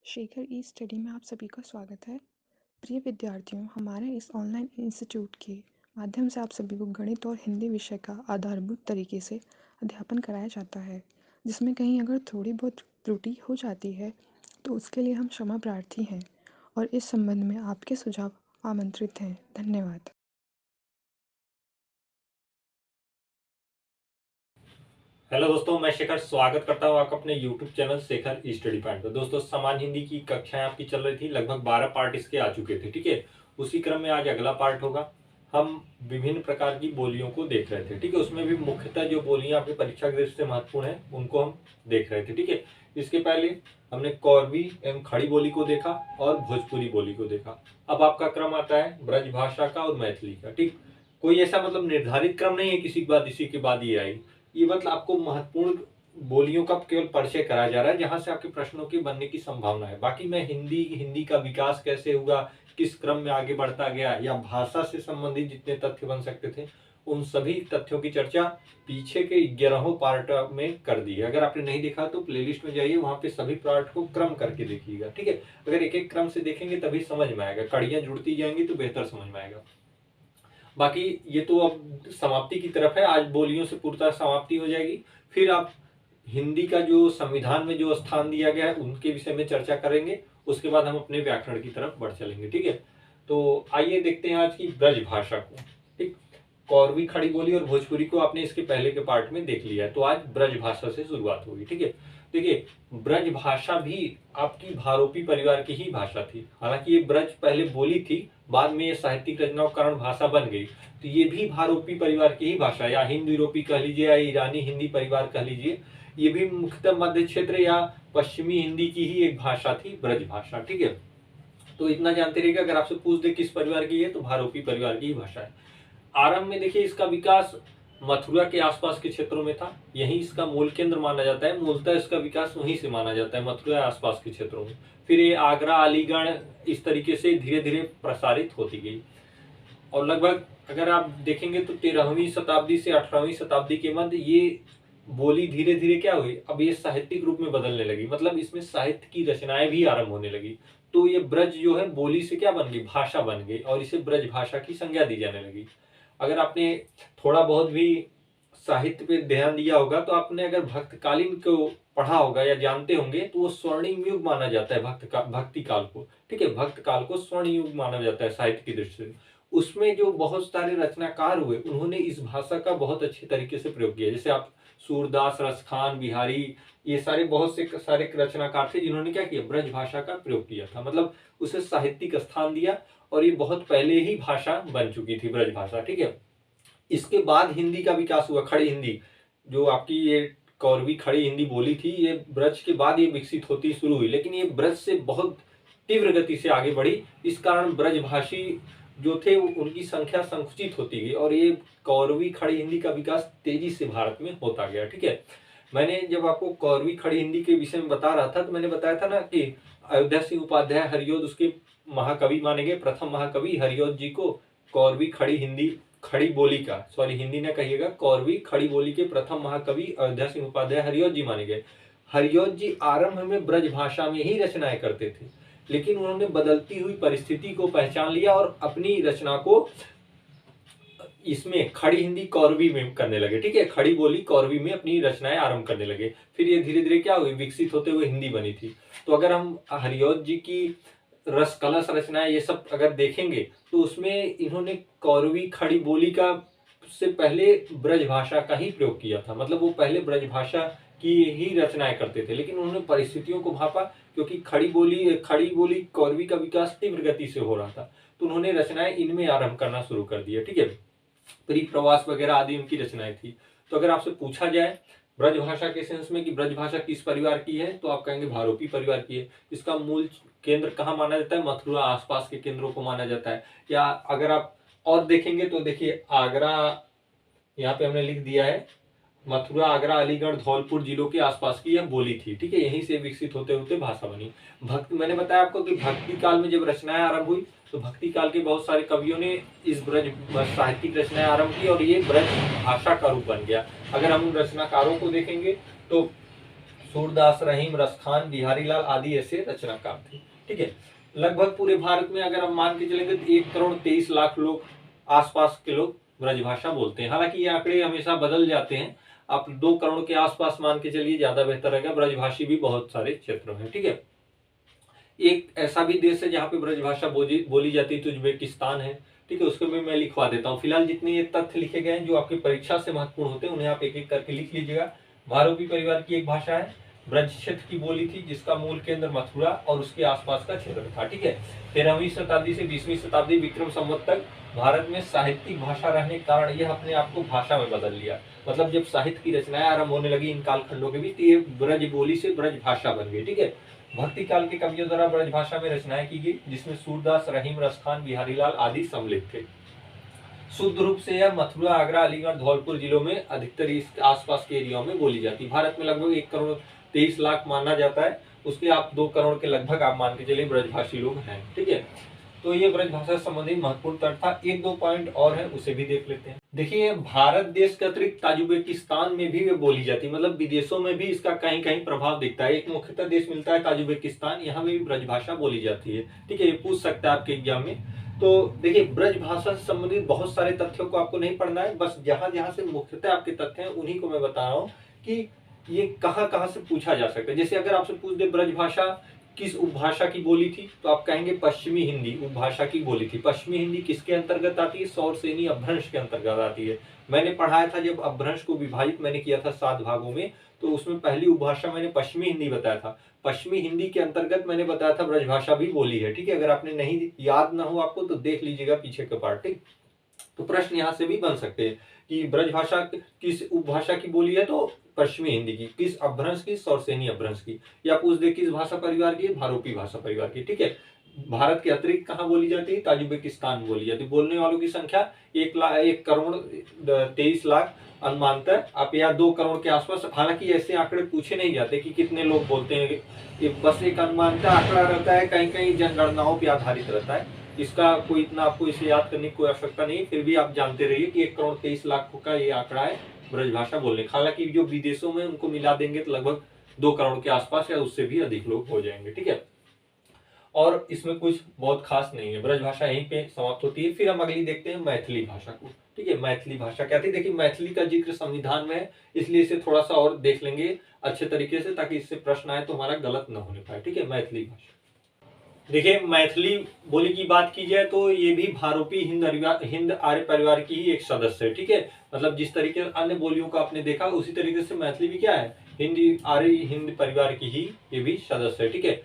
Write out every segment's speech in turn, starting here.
शेखर ई study में आप सभी का स्वागत है। प्रिय विद्यार्थियों, हमारे इस ऑनलाइन इंस्टीट्यूट के माध्यम से आप सभी को गणित और हिंदी विषय का आधारभूत तरीके से अध्यापन कराया जाता है, जिसमें कहीं अगर थोड़ी बहुत त्रुटि हो जाती है तो उसके लिए हम क्षमा प्रार्थी हैं और इस संबंध में आपके सुझाव आमंत्रित हैं। धन्यवाद। हेलो दोस्तों, मैं शेखर स्वागत करता हूं आपका अपने YouTube चैनल शेखर ई स्टडी पॉइंट पर। दोस्तों, सामान्य हिंदी की कक्षाएं आपकी चल रही थी, लगभग 12 पार्ट इसके आ चुके थे। ठीक है, उसी क्रम में आज अगला पार्ट होगा। हम विभिन्न प्रकार की बोलियों को देख रहे थे। ठीक है, उसमें भी मुख्यतः जो बोलियां आपकी परीक्षा की दृष्टि से महत्वपूर्ण है उनको हम देख रहे थे। ठीक है, इसके पहले हमने कौरवी एवं खड़ी बोली को देखा और भोजपुरी बोली को देखा। अब आपका क्रम आता है ब्रज भाषा का और मैथिली का। ठीक, कोई ऐसा मतलब निर्धारित क्रम नहीं है किसी के बाद इसी के बाद ये आई। ये मतलब आपको महत्वपूर्ण बोलियों का केवल परिचय कराया जा रहा है, जहां से आपके प्रश्नों के बनने की संभावना है। बाकी मैं हिंदी का विकास कैसे हुआ, किस क्रम में आगे बढ़ता गया, या भाषा से संबंधित जितने तथ्य बन सकते थे उन सभी तथ्यों की चर्चा पीछे के 11वें पार्ट में कर दी है। अगर आपने नहीं देखा तो प्लेलिस्ट में जाइए, वहां पे सभी पार्ट को क्रम करके देखिएगा। ठीक है, अगर एक एक क्रम से देखेंगे तभी समझ में आएगा, कड़ियां जुड़ती जाएंगी तो बेहतर समझ में आएगा। बाकी ये तो अब समाप्ति की तरफ है, आज बोलियों से पूर्णतः समाप्ति हो जाएगी। फिर आप हिंदी का जो संविधान में जो स्थान दिया गया है उनके विषय में चर्चा करेंगे। उसके बाद हम अपने व्याकरण की तरफ बढ़ चलेंगे। ठीक है, तो आइए देखते हैं आज की ब्रज भाषा को। ठीक, कौरवी खड़ी बोली और भोजपुरी को आपने इसके पहले के पार्ट में देख लिया है, तो आज ब्रज भाषा से शुरुआत होगी। ठीक है, देखिए ब्रज भाषा भी आपकी भारोपी परिवार की ही भाषा थी। हालांकि ये ब्रज पहले बोली थी, बाद में ये साहित्यिक रचनाओं के कारण भाषा बन गई। तो ये भी भारोपी परिवार की ही भाषा, या हिंद यूरोपी कह लीजिए या ईरानी हिंदी परिवार कह लीजिए, ये भी मुख्यतः मध्य क्षेत्र या पश्चिमी हिंदी की ही एक भाषा थी, ब्रज भाषा। ठीक है, तो इतना जानते रहिएगा, अगर आपसे पूछ दे किस परिवार की है तो भारोपी परिवार की ही भाषा है। आरंभ में देखिए इसका विकास मथुरा के आसपास के क्षेत्रों में था, यही इसका मूल केंद्र माना जाता है। मूलतः इसका विकास वहीं से माना जाता है, मथुरा आसपास के क्षेत्रों में। फिर ये आगरा, अलीगढ़, इस तरीके से धीरे धीरे प्रसारित होती गई। और लगभग अगर आप देखेंगे तो 13वीं शताब्दी से 18वीं शताब्दी के मध्य ये बोली धीरे धीरे क्या हुई, अब ये साहित्यिक रूप में बदलने लगी, मतलब इसमें साहित्य की रचनाएं भी आरंभ होने लगी। तो ये ब्रज जो है बोली से क्या बन गई, भाषा बन गई, और इसे ब्रज भाषा की संज्ञा दी जाने लगी। अगर आपने थोड़ा बहुत भी साहित्य पे ध्यान दिया होगा तो आपने अगर भक्तकालीन को पढ़ा होगा या जानते होंगे, तो वो स्वर्णिम युग माना जाता है भक्ति काल को। ठीक है, भक्त काल को स्वर्ण युग माना जाता है साहित्य की दृष्टि से। उसमें जो बहुत सारे रचनाकार हुए उन्होंने इस भाषा का बहुत अच्छे तरीके से प्रयोग किया। जैसे आप सूरदास, रसखान, बिहारी, ये सारे बहुत से सारे रचनाकार थे जिन्होंने क्या किया, ब्रज भाषा का प्रयोग किया था, मतलब उसे साहित्यिक स्थान दिया। और ये बहुत पहले ही भाषा बन चुकी थी ब्रज भाषा। ठीक है, इसके बाद हिंदी का विकास हुआ, खड़ी हिंदी, जो आपकी ये कौरवी खड़ी हिंदी बोली थी, ये ब्रज के बाद ये विकसित होती शुरू हुई, लेकिन ये ब्रज से बहुत तीव्र गति से आगे बढ़ी। इस कारण ब्रजभाषी जो थे उनकी संख्या संकुचित होती गई और ये कौरवी खड़ी हिंदी का विकास तेजी से भारत में होता गया। ठीक है, मैंने जब आपको कौरवी खड़ी हिंदी के विषय में बता रहा था तो मैंने बताया था ना कि अयोध्या सिंह उपाध्याय हरियोद उसके महाकवि माने गए, प्रथम महाकवि हरियोद जी को कौरवी खड़ी हिंदी खड़ी बोली का, सॉरी हिंदी ना कहिएगा, कौरवी खड़ी बोली के प्रथम महाकवि अयोध्या सिंह उपाध्याय हरियोद जी माने गए। हरियोद जी आरंभ में ब्रज भाषा में ही रचनाएं करते थे, लेकिन उन्होंने बदलती हुई परिस्थिति को पहचान लिया और अपनी रचना को इसमें खड़ी हिंदी कौरवी में करने लगे। ठीक है, खड़ी बोली कौरवी में अपनी रचनाएं आरंभ करने लगे। फिर ये धीरे धीरे क्या हुई, विकसित होते हुए हिंदी बनी थी। तो अगर हम हरियोद जी की रस कलश रचनाएं ये सब अगर देखेंगे तो उसमें इन्होंने कौरवी खड़ी बोली का से पहले ब्रज भाषा का ही प्रयोग किया था, मतलब वो पहले ब्रज भाषा की ही रचनाएं करते थे, लेकिन उन्होंने परिस्थितियों को भापा, क्योंकि खड़ी बोली कौरवी का विकास तीव्र गति से हो रहा था, तो उन्होंने रचनाएं इनमें आरंभ करना शुरू कर दिया। ठीक है, परिप्रवास वगैरह आदि उनकी रचनाएं थी। तो अगर आपसे पूछा जाए ब्रजभाषा के सेंस में कि ब्रजभाषा किस परिवार की है, तो आप कहेंगे भारोपी परिवार की है। इसका मूल केंद्र कहाँ माना जाता है, मथुरा आसपास के केंद्रों को माना जाता है। या अगर आप और देखेंगे तो देखिए आगरा, यहाँ पे हमने लिख दिया है, मथुरा, आगरा, अलीगढ़, धौलपुर जिलों के आसपास की यह बोली थी। ठीक है, यहीं से विकसित होते होते भाषा बनी। भक्ति, मैंने बताया आपको कि भक्ति काल में जब रचनाएं आरंभ हुई तो भक्ति काल के बहुत सारे कवियों ने इस ब्रज साहित्यिक रचनाएं आरंभ की और ये ब्रज भाषा का रूप बन गया। अगर हम उन रचनाकारों को देखेंगे तो सूरदास, रहीम, रसखान, बिहारी लाल आदि ऐसे रचनाकार थे। ठीक है, लगभग पूरे भारत में अगर हम मान के चलेंगे तो 1,23,00,000 लोग आसपास के लोग ब्रजभाषा बोलते हैं। हालांकि ये आंकड़े हमेशा बदल जाते हैं, आप 2 करोड़ के आसपास मान के चलिए, ज्यादा बेहतर रहेगा। ब्रजभाषी भी बहुत सारे क्षेत्रों में। ठीक है, एक ऐसा भी देश है जहाँ पे ब्रजभाषा बोली जाती है, तो उज्बेकिस्तान है। ठीक है, उसको भी मैं लिखवा देता हूँ। फिलहाल जितने ये तथ्य लिखे गए हैं जो आपकी परीक्षा से महत्वपूर्ण होते हैं, उन्हें आप एक एक करके लिख लीजिएगा। भारोपी परिवार की एक भाषा है, ब्रज क्षेत्र की बोली थी, जिसका मूल केंद्र मथुरा और उसके आसपास का क्षेत्र था। ठीक है, 13वीं शताब्दी से 20वीं शताब्दी विक्रम संवत तक भारत में साहित्यिक भाषा रहने के कारण यह अपने आप को भाषा में बदल लिया। मतलब जब साहित्य की रचनाएं आरंभ होने लगी इन कालखंडों के बीच, ये ब्रज बोली से ब्रज भाषा बन गई। ठीक है, भक्ति काल के कवियों द्वारा ब्रज भाषा में रचनाएं की गई, जिसमें सूरदास, रहीम, रसखान, बिहारी लाल आदि सम्मिलित थे। शुद्ध रूप से यह मथुरा, आगरा, अलीगढ़, धौलपुर जिलों में अधिकतर इस आसपास के एरियाओं में बोली जाती है। भारत में लगभग 1,23,00,000 माना जाता है, उसके आप 2 करोड़ के लगभग आप मान के चलिए ब्रजभाषी लोग हैं। ठीक है, तो ये ब्रजभाषा संबंधी महत्वपूर्ण तथ्य था। 1-2 पॉइंट और है, उसे भी देख लेते हैं। देखिए, भारत देश के अतिरिक्त ताजुबेकिस्तान में भी ये बोली जाती है, मतलब विदेशों में भी इसका कहीं कहीं प्रभाव दिखता है। एक मुख्यतः देश मिलता है ताजुबेकिस्तान, यहाँ में भी ब्रजभाषा बोली जाती है। ठीक है, ये पूछ सकता है आपके एग्जाम में। तो देखिए, ब्रजभाषा से संबंधित बहुत सारे तथ्यों को आपको नहीं पढ़ना है, बस जहां जहां से मुख्यतः आपके तथ्य हैं उन्हीं को मैं बता रहा हूँ कि ये कहाँ कहाँ से पूछा जा सकता है। जैसे अगर आपसे पूछ दे ब्रजभाषा किस उपभाषा की बोली थी, तो आप कहेंगे पश्चिमी हिंदी उपभाषा की बोली थी। पश्चिमी हिंदी किसके अंतर्गत आती है? सौरसेनी अपभ्रंश के अंतर्गत आती है। मैंने पढ़ाया था, जब अपभ्रंश को विभाजित मैंने किया था 7 भागों में, तो उसमें पहली उपभाषा मैंने पश्चिमी हिंदी बताया था। पश्चिमी हिंदी के अंतर्गत मैंने बताया था ब्रजभाषा भी बोली है। ठीक है, अगर आपने नहीं याद ना हो आपको तो देख लीजिएगा पीछे के पार्ट। ठीक, तो प्रश्न यहाँ से भी बन सकते हैं कि ब्रजभाषा किस उपभाषा की बोली है, तो पश्चिमी हिंदी की। किस अपभ्रंश की? सौरसेनी अपभ्रंश की। या पूछ दे किस भाषा परिवार की? भारोपी भाषा परिवार की। ठीक है, भारत के अतिरिक्त कहाँ बोली जाती है? ताजिकिस्तान में बोली जाती है। बोलने वालों की संख्या 1,23,00,000 अनुमानतः, आप या 2 करोड़ के आसपास। हालांकि ऐसे आंकड़े पूछे नहीं जाते कि कितने लोग बोलते हैं, ये बस एक अनुमानतः आंकड़ा रहता है, कहीं कहीं जनगणनाओं पर आधारित रहता है। इसका कोई इतना आपको इसे याद करने की कोई आवश्यकता नहीं, फिर भी आप जानते रहिए कि 1,23,00,000 का ये आंकड़ा है ब्रजभाषा बोलने। हालांकि जो विदेशों में उनको मिला देंगे तो लगभग 2 करोड़ के आसपास या उससे भी अधिक लोग हो जाएंगे। ठीक है, और इसमें कुछ बहुत खास नहीं है, ब्रजभाषा यहीं पे समाप्त होती है। फिर हम अगली देखते हैं मैथिली भाषा को। ठीक है, मैथिली भाषा क्या थी? देखिए, मैथिली का जिक्र संविधान में है, इसलिए इसे थोड़ा सा और देख लेंगे अच्छे तरीके से, ताकि इससे प्रश्न आए तो हमारा गलत न होने पाए। ठीक है, मैथिली भाषा। देखिए, मैथिली बोली की बात की जाए तो ये भी भारोपी हिंद आर्य परिवार की ही एक सदस्य है। ठीक है, मतलब जिस तरीके से अन्य बोलियों का आपने देखा, उसी तरीके से मैथिली भी क्या है? हिंदी आर्य हिंद परिवार की ही ये भी सदस्य है। ठीक है,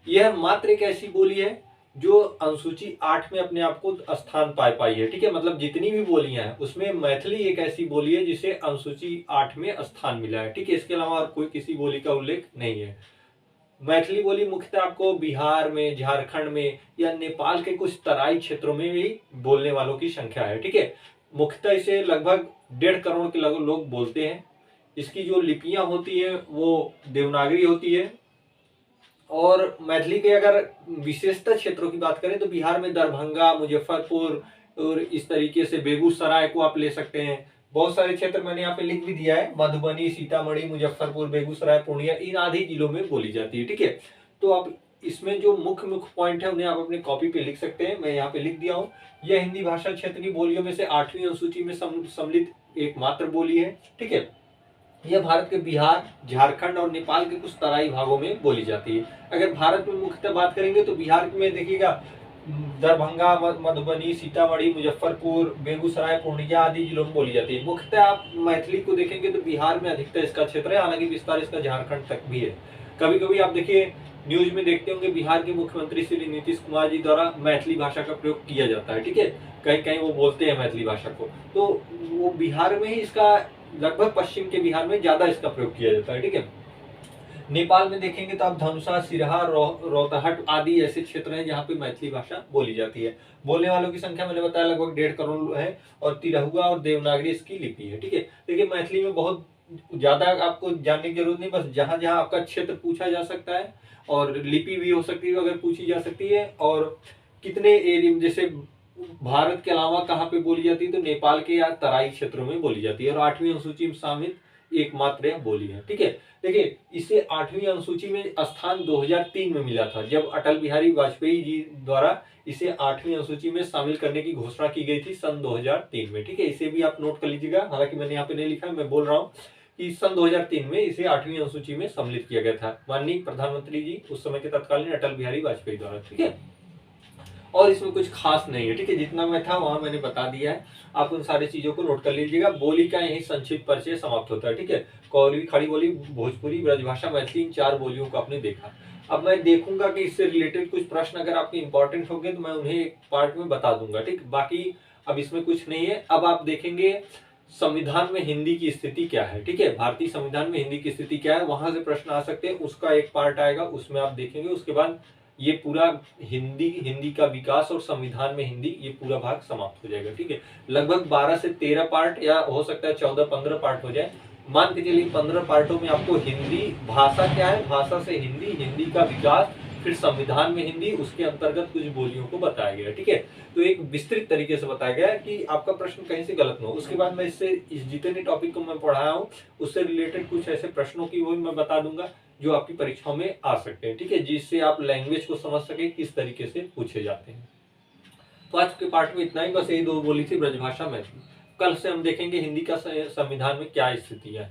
यह मात्र एक ऐसी बोली है जो अनुसूची 8 में अपने आप को स्थान पाई है। ठीक है, मतलब जितनी भी बोलियां हैं उसमें मैथिली एक ऐसी बोली है जिसे अनुसूची 8 में स्थान मिला है। ठीक है, इसके अलावा और कोई किसी बोली का उल्लेख नहीं है। मैथिली बोली मुख्यतः आपको बिहार में, झारखंड में या नेपाल के कुछ तराई क्षेत्रों में भी बोलने वालों की संख्या है। ठीक है, मुख्यतः इसे लगभग 1.5 करोड़ के लोग बोलते हैं। इसकी जो लिपियां होती है वो देवनागरी होती है। और मैथिली के अगर विशेषता क्षेत्रों की बात करें तो बिहार में दरभंगा, मुजफ्फरपुर और इस तरीके से बेगूसराय को आप ले सकते हैं। बहुत सारे क्षेत्र मैंने यहाँ पे लिख भी दिया है, मधुबनी, सीतामढ़ी, मुजफ्फरपुर, बेगूसराय, पूर्णिया, इन आदि जिलों में बोली जाती है। ठीक है, तो आप इसमें जो मुख्य पॉइंट है उन्हें आप अपने कॉपी पे लिख सकते हैं, मैं यहाँ पे लिख दिया हूँ। यह हिंदी भाषा क्षेत्र की बोलियों में से 8वीं अनुसूची में सम्मिलित एकमात्र बोली है। ठीक है, यह भारत के बिहार, झारखंड और नेपाल के कुछ तराई भागों में बोली जाती है। अगर भारत में मुख्यतः बात करेंगे तो बिहार में देखिएगा दरभंगा, मधुबनी, सीतामढ़ी, मुजफ्फरपुर, बेगूसराय, पूर्णिया आदि जिलों में बोली जाती है। मुख्यतः आप मैथिली को देखेंगे तो बिहार में अधिकतर इसका क्षेत्र है, हालांकि विस्तार इसका झारखंड तक भी है। कभी कभी आप देखिए न्यूज में देखते होंगे बिहार के मुख्यमंत्री श्री नीतीश कुमार जी द्वारा मैथिली भाषा का प्रयोग किया जाता है। ठीक है, कहीं कहीं वो बोलते हैं मैथिली भाषा को, तो वो बिहार में ही इसका लगभग पश्चिम के बिहार में ज्यादा इसका प्रयोग किया जाता है। ठीक है, नेपाल में देखेंगे तो आप धनुषा, सिरहा, रोहतहट आदि ऐसे क्षेत्र हैं जहाँ पे मैथिली भाषा बोली जाती है। बोलने वालों की संख्या मैंने बताया लगभग 1.5 करोड़ है, और तिरहुआ और देवनागरी इसकी लिपि है। ठीक है, देखिए मैथिली में बहुत ज्यादा आपको जानने की जरूरत नहीं, बस जहां जहां आपका क्षेत्र पूछा जा सकता है और लिपि भी हो सकती है अगर पूछी जा सकती है, और कितने एरिया, जैसे भारत के अलावा कहाँ पे बोली जाती है तो नेपाल के या तराई क्षेत्रों में बोली जाती है। और 8वीं अनुसूची में शामिल एकमात्र यह बोली है। ठीक है, देखिए इसे 8वीं अनुसूची में स्थान 2003 में मिला था, जब अटल बिहारी वाजपेयी जी द्वारा इसे 8वीं अनुसूची में शामिल करने की घोषणा की गई थी सन 2003 में। ठीक है, इसे भी आप नोट कर लीजिएगा, हालांकि मैंने यहाँ पे नहीं लिखा है, मैं बोल रहा हूँ कि सन 2003 में इसे 8वीं अनुसूची में सम्मिलित किया गया था माननीय प्रधानमंत्री जी उस समय के तत्कालीन अटल बिहारी वाजपेयी द्वारा। ठीक है, और इसमें कुछ खास नहीं है। ठीक है, जितना मैं था वहां मैंने बता दिया है, आप उन सारी चीजों को नोट कर लीजिएगा। बोली का यही संक्षिप्त परिचय समाप्त होता है। ठीक है, कौरवी, खड़ी बोली, भोजपुरी, ब्रजभाषा, मैथिली, इन 4 बोलियों को आपने देखा। अब मैं देखूंगा कि इससे रिलेटेड कुछ प्रश्न अगर आपके इंपॉर्टेंट होंगे तो मैं उन्हें एक पार्ट में बता दूंगा। ठीक, बाकी अब इसमें कुछ नहीं है। अब आप देखेंगे संविधान में हिंदी की स्थिति क्या है। ठीक है, भारतीय संविधान में हिंदी की स्थिति क्या है, वहां से प्रश्न आ सकते हैं, उसका एक पार्ट आएगा, उसमें आप देखेंगे। उसके बाद ये पूरा हिंदी का विकास और संविधान में हिंदी, ये पूरा भाग समाप्त हो जाएगा। ठीक है, लगभग 12 से 13 पार्ट या हो सकता है 14-15 पार्ट हो जाए। मान के चलिए 15 पार्टों में आपको हिंदी भाषा क्या है, भाषा से हिंदी, हिंदी का विकास, फिर संविधान में हिंदी, उसके अंतर्गत कुछ बोलियों को बताया गया। ठीक है, तो एक विस्तृत तरीके से बताया गया कि आपका प्रश्न कहीं से गलत न हो। उसके बाद मैं इस जितने टॉपिक को मैं पढ़ाया हूँ उससे रिलेटेड कुछ ऐसे प्रश्नों की वो मैं बता दूंगा जो आपकी परीक्षाओं में आ सकते हैं। ठीक है, जिससे आप लैंग्वेज को समझ सके किस तरीके से पूछे जाते हैं। तो आज के पार्ट में इतना ही, बस यही 2 बोली थी, ब्रजभाषा, मैथिली। कल से हम देखेंगे हिंदी का संविधान में क्या स्थिति है।